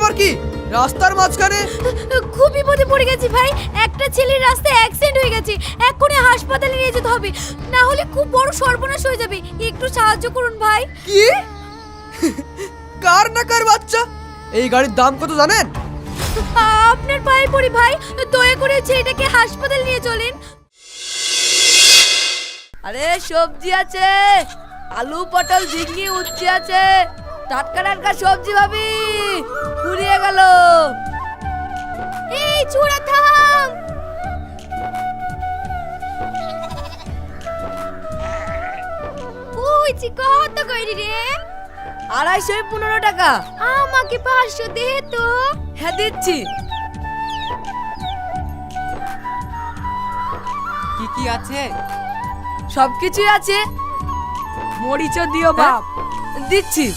আবার কি রাস্তার মাঝখানে? খুব বিপদে পড়ে গেছি ভাই, একটা ছেলের রাস্তায় অ্যাক্সিডেন্ট হয়ে গেছে, এক্ষুনি হাসপাতালে নিয়ে যেতে হবে, না হলে খুব বড় সর্বনাশ হয়ে যাবে, একটু সাহায্য করুন ভাই। কি? কার না কার বাচ্চা? এই গাড়ির দাম কত জানেন? আপনার পায়ে পড়ি ভাই, দয়া করে ছেলেটাকে হাসপাতালে নিয়ে চলেন। আরে সবজি আছে, আলু পটল ঝিঙ্গি উচ্ছে আছে, টাটকা টাটকা সবজি ভাবি, ফুরিয়ে গেল। এই ছোড়া থাম। ওই চি কত কইরি রে? 215 টাকা। আমাকে 500 দে তো। হ্যাঁ দিচ্ছি। কি কি আছে? সবকিছুই আছে, মরিচও দিও বাপ। দিচ্ছি।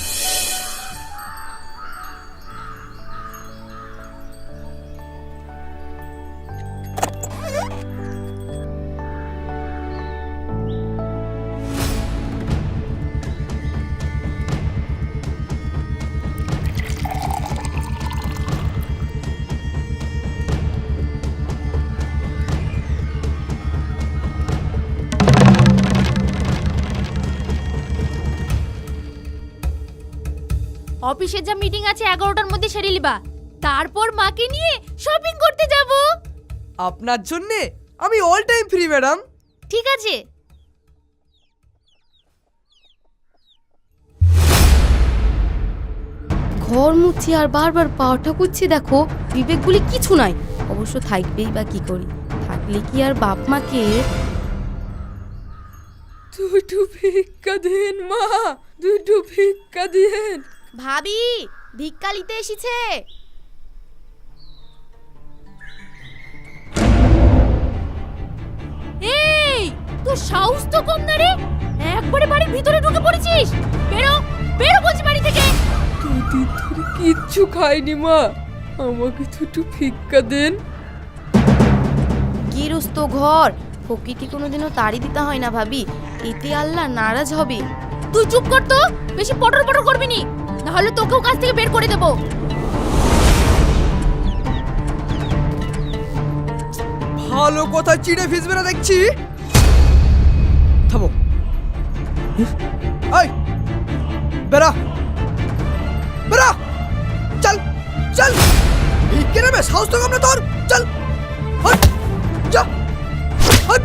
অফিসে যা মিটিং আছে 11টার মধ্যে সেরে লিবা, তারপর মাকে নিয়ে শপিং করতে যাব। আপনার জন্য আমি অল টাইম ফ্রি ম্যাডাম। ঠিক আছে। ঘর মুছি আর বারবার পাওয়াটা করছি, দেখো বিবেক বলে কিছু নাই, অবশ্য থাকবেই বা কি করি, থাকলে কি আর বাপ মাকে। দুটো ভিক্ষা দেন মা, দুটো ভিক্ষা দেন। ভাবি ভিক্ষা নিতে এসেছে। এই তোর সাহস তো কম না রে, একবারে বাড়ির ভিতরে ঢুকে পড়েছিস, বেরো বেরো বলছি বাড়ি থেকে। দুদিন ধরে কিচ্ছু খাইনি মা, আমাকে দুটো ভিক্ষা দেন। গৃহস্থ ঘর ফকিরকে কোনোদিনও তাড়ি দিতে হয় না ভাবি, এতে আল্লাহ নারাজ হবে। তুই চুপ কর তো, বেশি পটর পটর করবি নি, না হলে তোকেও কাজ থেকে বের করে দেব। ভালো কথা চিড়ে ভিজবে না দেখছি। থামো। এই বেরা বেরা, চল চল। ভিক্ষে নেবে সাহস তো কম না তোর? চল হট যা হট।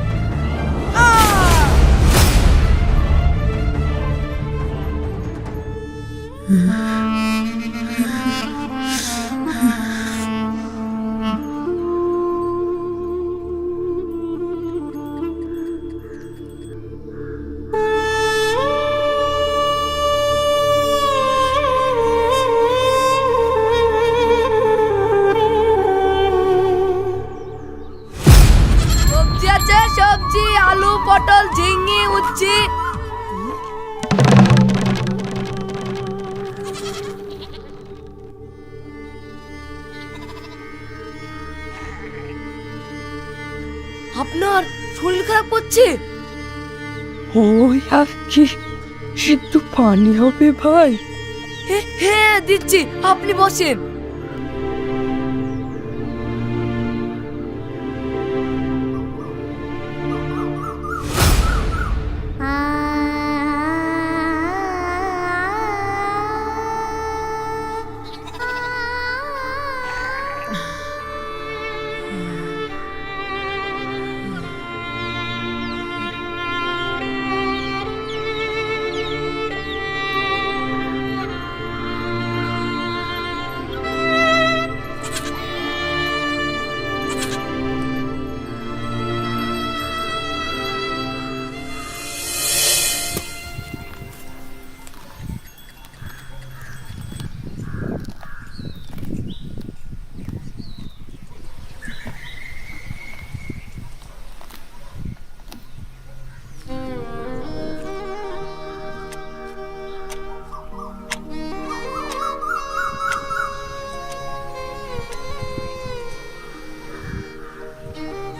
সবজি আছে, সবজি আলু পটল ঝিঙ্গি উচ্ছে। আপনার শরীর খারাপ করছে? ওই আর কি, একটু পানি হবে ভাই? হ্যাঁ দিচ্ছি, আপনি বসেন।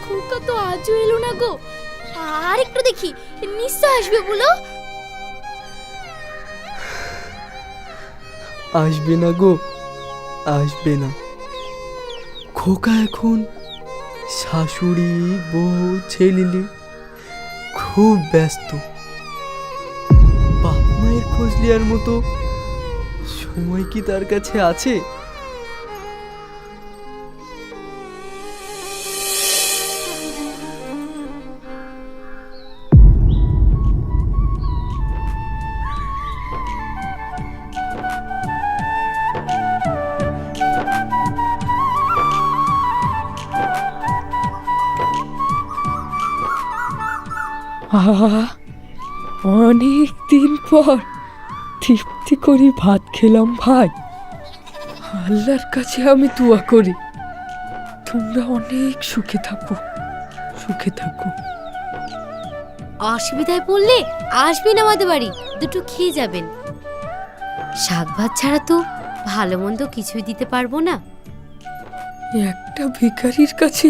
খোকা তো আজও এলো না গো, আর একটু দেখি নিশ্চয় আসবে বলো। আসবে না গো, আসবে না। খোকা এখন শাশুড়ি বউ ছেলে খুব ব্যস্ত। বাপ মায়ের খোঁজ নেওয়ার মতো সময় কি তার কাছে আছে? অনেক দিন পর তৃপ্তি করে ভাত খেলাম ভাই। আল্লাহর কাছে আমি দোয়া করি তোমরা অনেক সুখে থাকো, সুখে থাকো। অসুবিধায় পড়লে আসবেন আমাদের বাড়ি, দুটো খেয়ে যাবেন। শাক ভাত ছাড়া তো ভালো মন্দ কিছুই দিতে পারবো না। একটা ভিখারির কাছে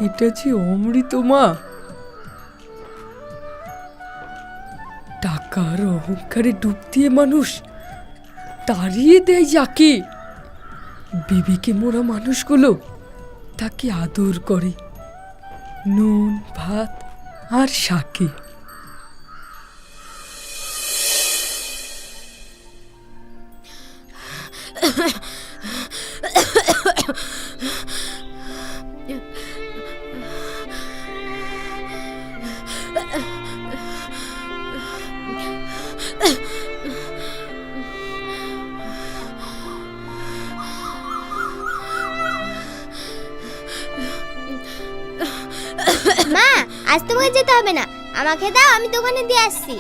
এটা যে অমৃত মা। টাকার অহংকারে ডুব দিয়ে মানুষ তাড়িয়ে দেয় যাকে। বিবেকে মোরা মানুষগুলো তাকে আদর করে নুন ভাত আর শাকে। মা, আজ তোমাকে যেতে হবে না, আমাকে দাও, আমি দোকানে দিয়ে আসছি।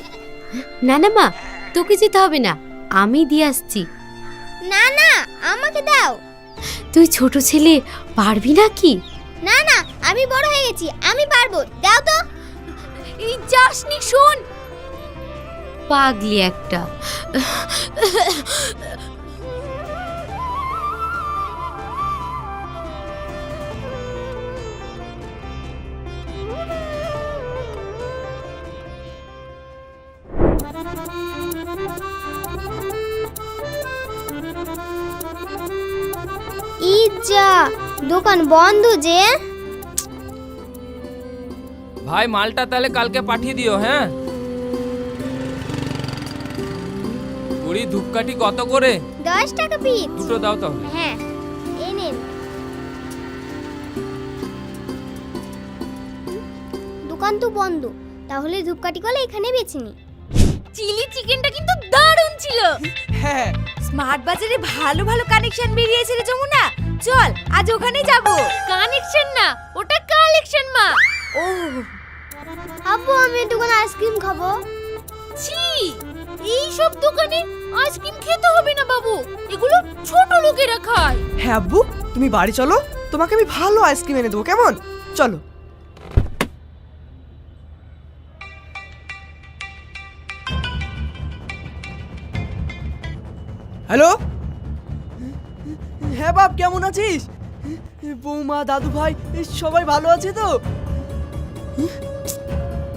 না না মা, তোকে যেতে হবে না, আমি দিয়ে আসছি। না না, আমাকে দাও। তুই ছোট ছেলে, পারবি না কি? না না, আমি বড় হয়ে গেছি, আমি পারবো, দাও তো। এই যাসনি, শোন। পাগলি একটা। ইজ্জা, দোকান বন্ধ যে। ভাই মালটা তাহলে কালকে পাঠিয়ে দিও। হ্যাঁ, কুড়ি ধূপকাঠি কত করে? 10 টাকা পিস। দুটো দাও তাহলে। হ্যাঁ, এই নেন। দোকান তো বন্ধ, তাহলে ধূপকাঠি কলে এখানে বেছে নি। চিলি চিকেনটা কিন্তু দারুণ ছিল। হ্যাঁ, স্মার্ট বাজারে ভালো ভালো কানেকশন বেরিয়েছে রে যমুনা, চল আজ ওখানে যাব। কানেকশন না, ওটা কালেকশন মা। ও আব্বু, আমি দোকানে আইসক্রিম খাবো। ছি, এই সব দোকানে আইসক্রিম খেতে হবে না বাবু, এগুলো ছোট লোকেরা খায়। হ্যাঁ আব্বু, তুমি বাড়ি চলো, তোমাকে আমি ভালো আইসক্রিম এনে দেবো, কেমন? চলো। হ্যালো, হ্যাঁ বাপ, কেমন আছিস? বৌমা দাদু ভাই সবাই ভালো আছে তো?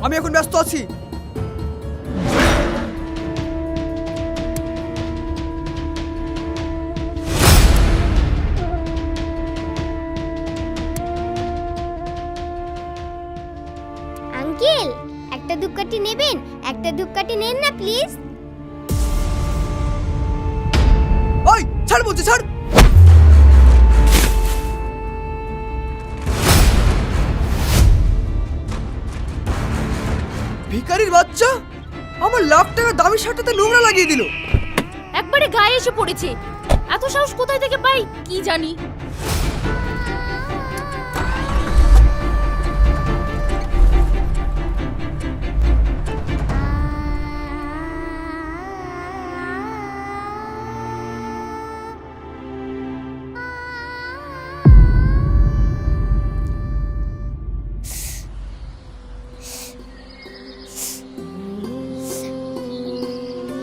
আমি এখন ব্যস্ত আছি। আঙ্কেল, একটা ধূপকাঠি নেবেন? একটা ধূপকাঠি নেন না প্লিজ। ওই ছাড় বলছি, ছাড়। ভিখারির বাচ্চা আমার লাখ টাকা দামি শার্টটাতে নোংরা লাগিয়ে দিল। একবারে গায়ে এসে পড়েছে, এত সাহস কোথায় থেকে পাই কি জানি।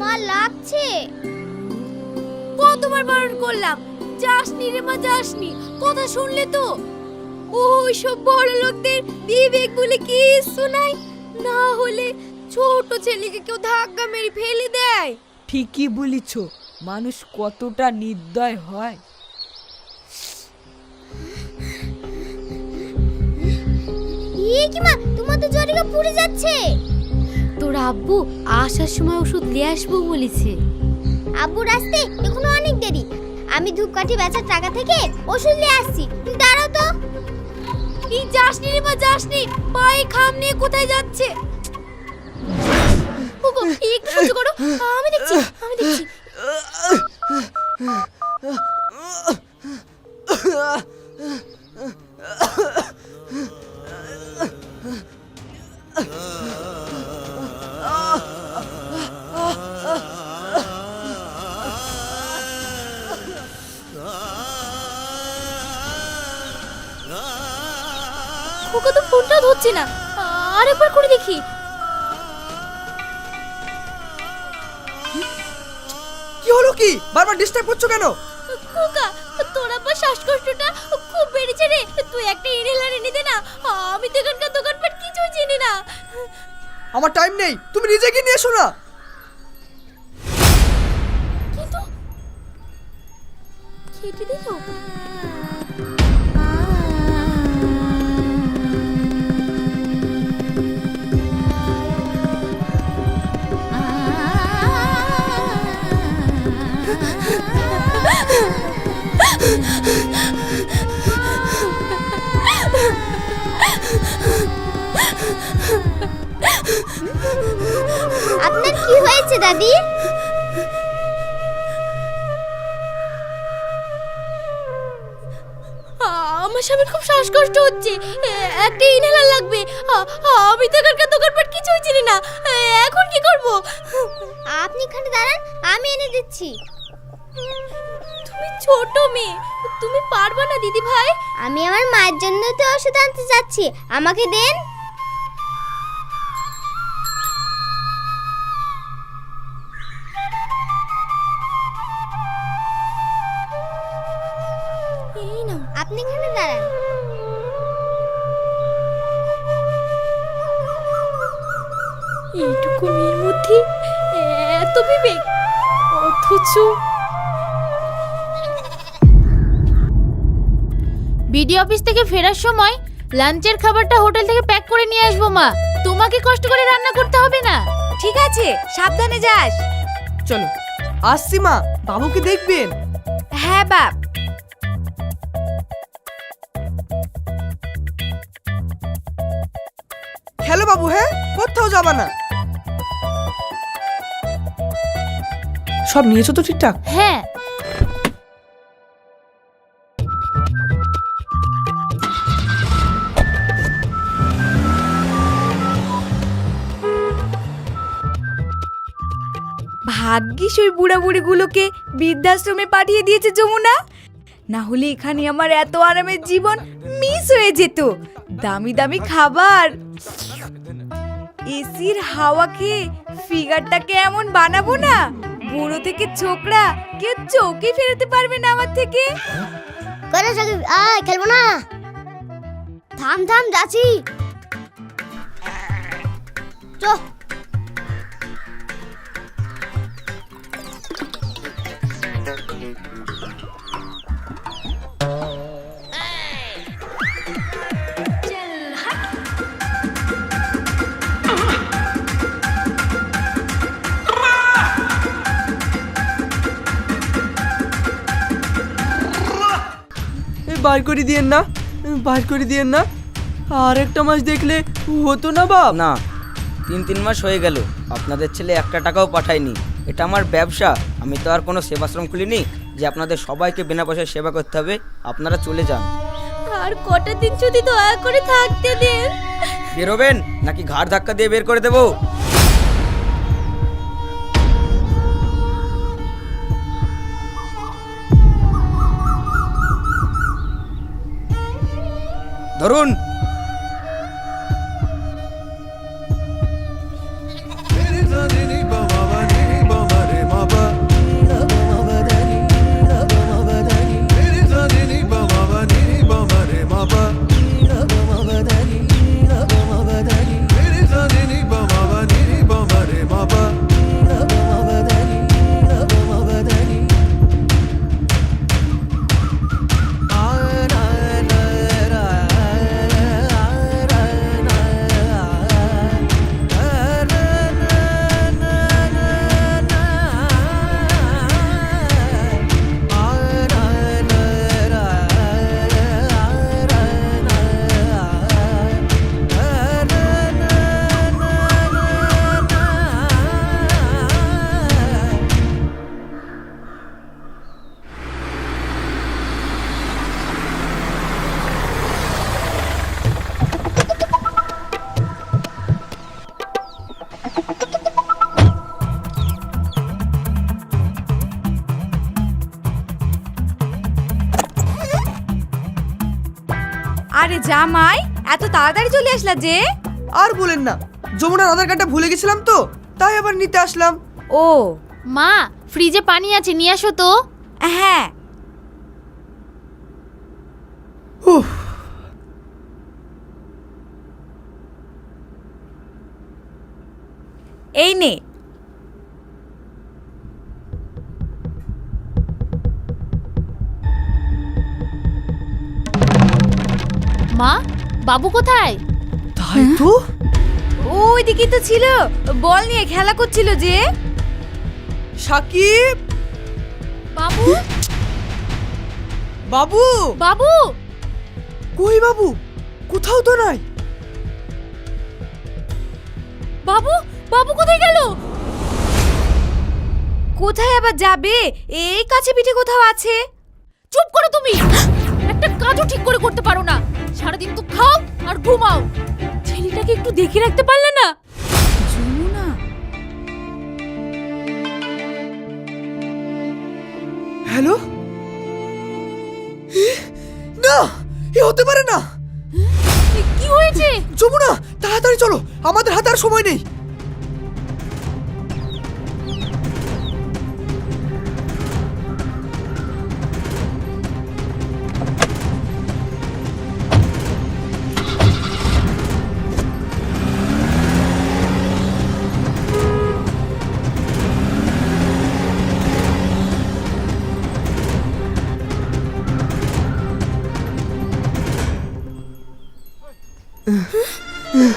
মা, লাগছে। কতবার বারণ করলাম, যাসনি রে মা, যাসনি। কথা শুনলে তো? ওই সব বড় লোকদের বিবেক বলে কিছু নাই, না হলে ছোট ছেলেকে কেউ ধাক্কা মেরে ফেলে দেয়। ঠিকই বলিছ, মানুষ কতটা নির্দয় হয়। কি মা, তোমার তো জরিকা পুড়ে যাচ্ছে। তোর আব্বু আসার সময় ওষুধ নিয়ে আসবো বলেছে। আব্বুর আসতে এখনো অনেক দেরি। আমি ধূপকাঠি বেচার টাকা থেকে ওষুধ নিয়ে আসছি, তুমি দাঁড়াও তো। এই যাসনি রে মা, যাসনি। পায়ে খাম নিয়ে কোথায় যাচ্ছে? ওগো, একটু সহ্য করো, আমি দেখছি। খোকা তো ফোনটা ধরছে না, আরেকবার করে দেখি। কি হলো কি? বারবার ডিস্টার্ব করছো কেন? খোকা, তোর আবার শ্বাসকষ্টটা খুব বেড়েছে রে। তুই একটা ইনহেলার এনে দে না, আমি তো এখানকার দোকানপাট কিছুই চিনি না। আমার টাইম নেই, তুমি নিজে গিয়ে নিয়ে এসো না। কিন্তু কেটে দিল। আপনার কি হয়েছে দাদি? আমার স্বামীর খুব শ্বাসকষ্ট হচ্ছে, একটা ইনহেলার লাগবে। আমি তো এখানকার দোকানপাট কিছুই চিনি না, এখন কি করব? আপনি এখানে দাঁড়ান, আমি এনে দিচ্ছি। তুমি ছোট মেয়ে, তুমি পারবে না দিদি ভাই। আমি আমার মায়ের জন্য তো ওষুধ আনতে যাচ্ছি, আমাকে দেন। এই নাও। আপনি এখানে দাঁড়ান। এইটুকু মেয়ের মধ্যে এত বিবেক, অথচ বিডি অফিস থেকে ফেরার সময় লাঞ্চের খাবারটা হোটেল থেকে প্যাক করে নিয়ে আসবো মা। তোমাকে কষ্ট করে রান্না করতে হবে না। ঠিক আছে, সাবধানে যাস। চলো আসছি মা, বাবুকে দেখবেন। হ্যাঁ বাপ। খেলো বাবু, হ্যাঁ কোথাও যাবা না। সব নিয়েছো তো ঠিকঠাক? হ্যাঁ, ভাগ্যিস ওই বুড়া বুড়িগুলোকে বৃদ্ধাশ্রমে পাঠিয়ে দিয়েছে যমুনা, না হলে এখানে আমার এত আরামের জীবন মিস হয়ে যেত। দামি দামি খাবার, এসির হাওয়া খেয়ে ফিগারটাকে এমন বানাবো না, বুড়ো থেকে ছোকরা কেউ চোখে ফেরাতে পারবে না আমার থেকে। করে সাকিব, আয় খেলবো না। থাম থাম, যাচ্ছি। চ। বার করে দিয়েন না, বার করে দিয়েন না। আর একটা মাস দেখলে হতো না বাপ? না, 3 মাস হয়ে গেল আপনাদের ছেলে একটা টাকাও পাঠায়নি। এটা আমার ব্যবসা, আমি তো আর কোনো সেবাশ্রম খুলিনি যে আপনাদের সবাইকে বিনা পয়সায় সেবা করতে হবে। আপনারা চলে যান। আর কটা দিন যদি দয়া করে থাকতে দেন। বেরোবেন নাকি ঘাড় ধাক্কা দিয়ে বের করে দেবো? ধরুন। আরে জামাই, এত তাড়াতাড়ি চলে আসলা যে? আর বলেন না, যমুনার আধার কার্ডটা ভুলে গেছিলাম তো, তাই আবার নিতে আসলাম। ও মা, ফ্রিজে পানি আছে, নিয়ে আসো তো। হ্যাঁ। উফ, এই নে। মা, বাবু কোথায়? তাই তো। ওইদিকে তো ছিল, বল নিয়ে খেলা করছিল যে। সাকিব, বাবু, বাবু, বাবু, কই বাবু? কোথাও তো নাই। বাবু, বাবু কোথায় গেল? কোথায় আবার যাবে? এই কাছে পিঠে কোথাও আছে। চুপ করো তুমি, একটা কাজও ঠিক করে করতে পারো না। সারাদিন তো খাও আর ঘুমাও। ছেলেটাকে একটু দেখে রাখতে পারলে না? যমুনা, হ্যালো? না, এ হতে পারে না। কি হয়েছে? যমুনা, তাড়াতাড়ি চলো, আমাদের হাতে আর সময় নেই।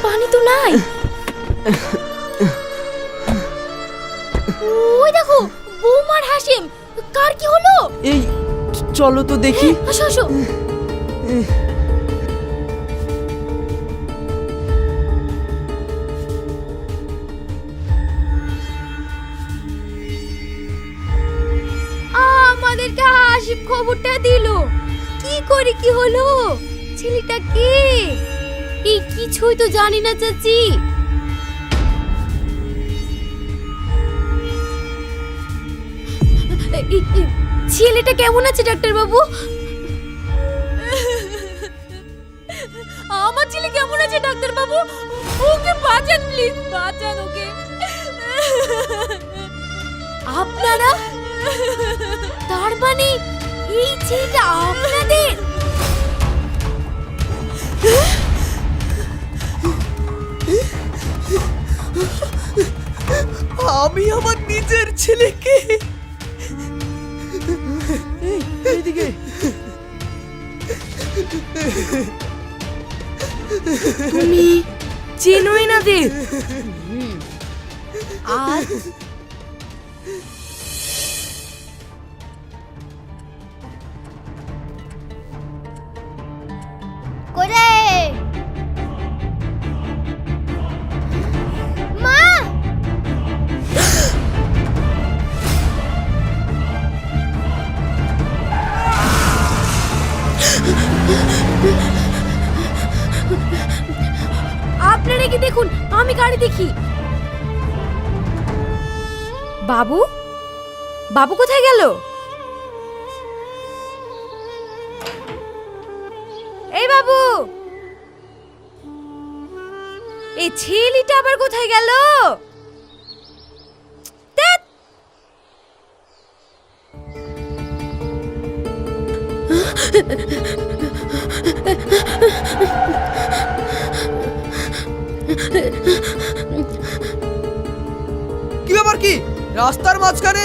পানি তো নাই। ওই দেখো, বৌমার হাসিম। কার কি হলো? এই চলো তো দেখি। আসো আসো। আমাদেরকে হাসিব খবরটা দিল। কি করে কি হলো? ছেলেটা কে? এই কিছুই তো জানি না চাচি। ছেলেটা কেমন আছে ডাক্তার বাবু? আমার ছেলে কেমন আছে ডাক্তার বাবু? ওকে বাঁচান প্লিজ, বাঁচান ওকে। আপনারা? তার মানে এই ছেলেটা আপনাদের? আমি আমার নিজের ছেলেকে। এইদিকে। তুমি চেনোই না দে। আজ করে মা, আপনারা কি দেখুন, আমি গাড়ি দেখি। বাবু, বাবু কোথায় গেল? এই বাবু, এই ছেলেটা আবার কোথায় গেল? ধ্যাৎ। কি ব্যাপার কি? রাস্তার মাঝখানে?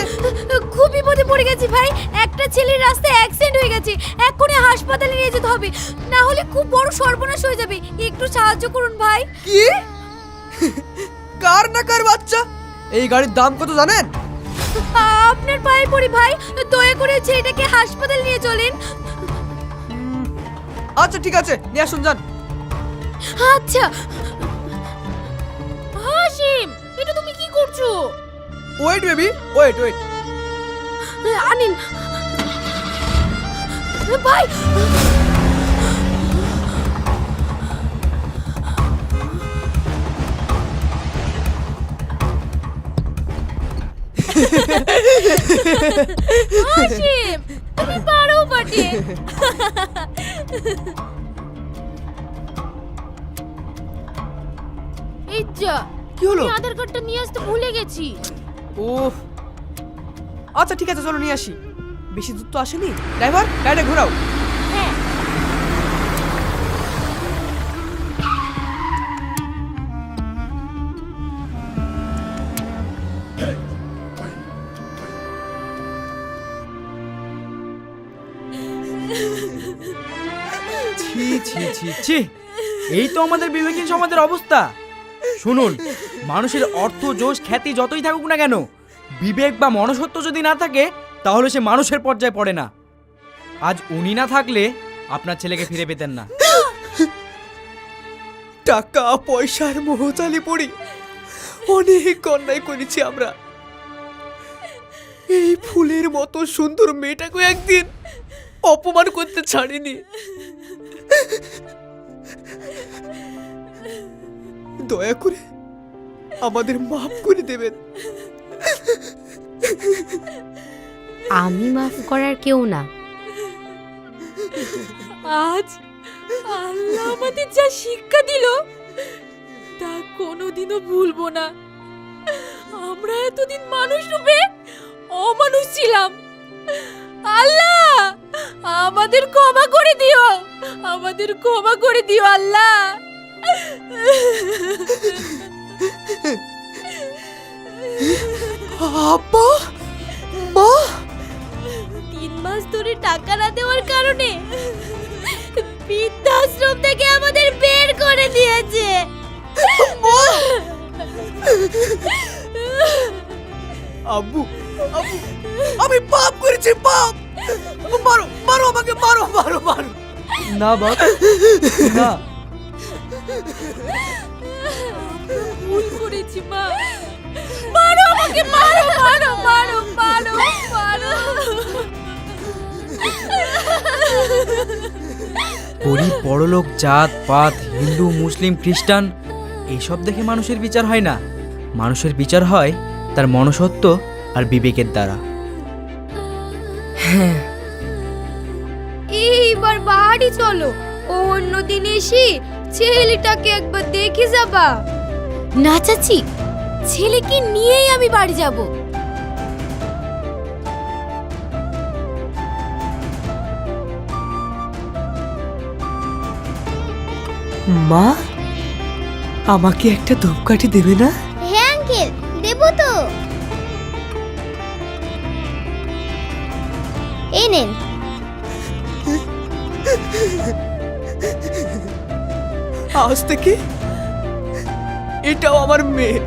খুব বিপদে পড়ে গেছি ভাই। একটা ছেলের রাস্তায় অ্যাক্সিডেন্ট হয়ে গেছে, এক্ষুনি হাসপাতালে নিয়ে যেতে হবে, না হলে খুব বড় সর্বনাশ হয়ে যাবে। একটু সাহায্য করুন ভাই। কি? কার না কার বাচ্চা? এই গাড়ির দাম কত জানেন? আপনার পায়ে পড়ি ভাই, দয়া করে ছেলেটাকে হাসপাতালে নিয়ে চলেন। আচ্ছা ঠিক আছে, নিয়ে আসুন যান। আচ্ছা। হাসিম, এটা তুমি কি করছো? Wait baby, wait wait. আনিন ভাই। হাসিম, তুমি পারো বটে। লজ্জা। কি হলো? আমি আধার কার্ডটা নিয়ে আসতে ভুলে গেছি। ও আচ্ছা ঠিক আছে, চলো নিয়ে আসি। বেশি দূর তো আসেনি। ড্রাইভার, গাড়িটা ঘোরাও। হ্যাঁ। ছি ছি ছি ছি, এই তো আমাদের বিবেকহীন সমাজের অবস্থা। শুনুন, মানুষের অর্থ, যশ, খ্যাতি যতই থাকুক না কেন, বিবেক বা মনুষ্যত্ব যদি না থাকে তাহলে সে মানুষের পর্যায়ে পড়ে না। আজ উনি না থাকলে আপনার ছেলেকে ফিরে পেতেন না। টাকা পয়সার মোহজালে পড়ি অনেক অন্যায় করেছি আমরা। এই ফুলের মতো সুন্দর মেয়েটাকে একদিন অপমান করতে ছাড়িনি। দয়া করে আমাদের মাফ করে দেবেন। আমি মাফ করার কেউ না। আজ আল্লাহ আমাদের যা শিক্ষা দিল তা কোনোদিনও ভুলবো না। আমরা এতদিন মানুষ রূপে অমানুষ ছিলাম। আল্লাহ আমাদের ক্ষমা করে দিও, আমাদের ক্ষমা করে দিও আল্লাহ। আব্বা, মা, 3 মাস ধরে টাকা না দেওয়ার কারণে বৃদ্ধাশ্রম থেকে আমাদের বের করে দিয়েছে। আব্বু, আব্বু, আমি পাপ করেছি, পাপ। মারো, মারো আমাকে, মারো, মারো, মারো। না বাপ, না। ভুল করেছি মা। মারো আমাকে, মারো মারো মারো মারো মারো। গরিব বড়লোক, জাত পাত, হিন্দু মুসলিম খ্রিস্টান এইসব দেখে মানুষের বিচার হয় না। মানুষের বিচার হয় তার মনুষ্যত্ব আর বিবেকের দ্বারা। এইবার বাড়ি চলো, অন্য দিন এসে ছেলেটাকে একবার দেখে যাবা। না চাচি, ছেলেকে নিয়েই আমি বাড়ি যাব। মা, আমাকে একটা ধূপকাঠি দেবে না? হ্যাঁ আঙ্কেল, দেবো তো। এই নেন। আজ থেকে এটাও আমার মেয়ে।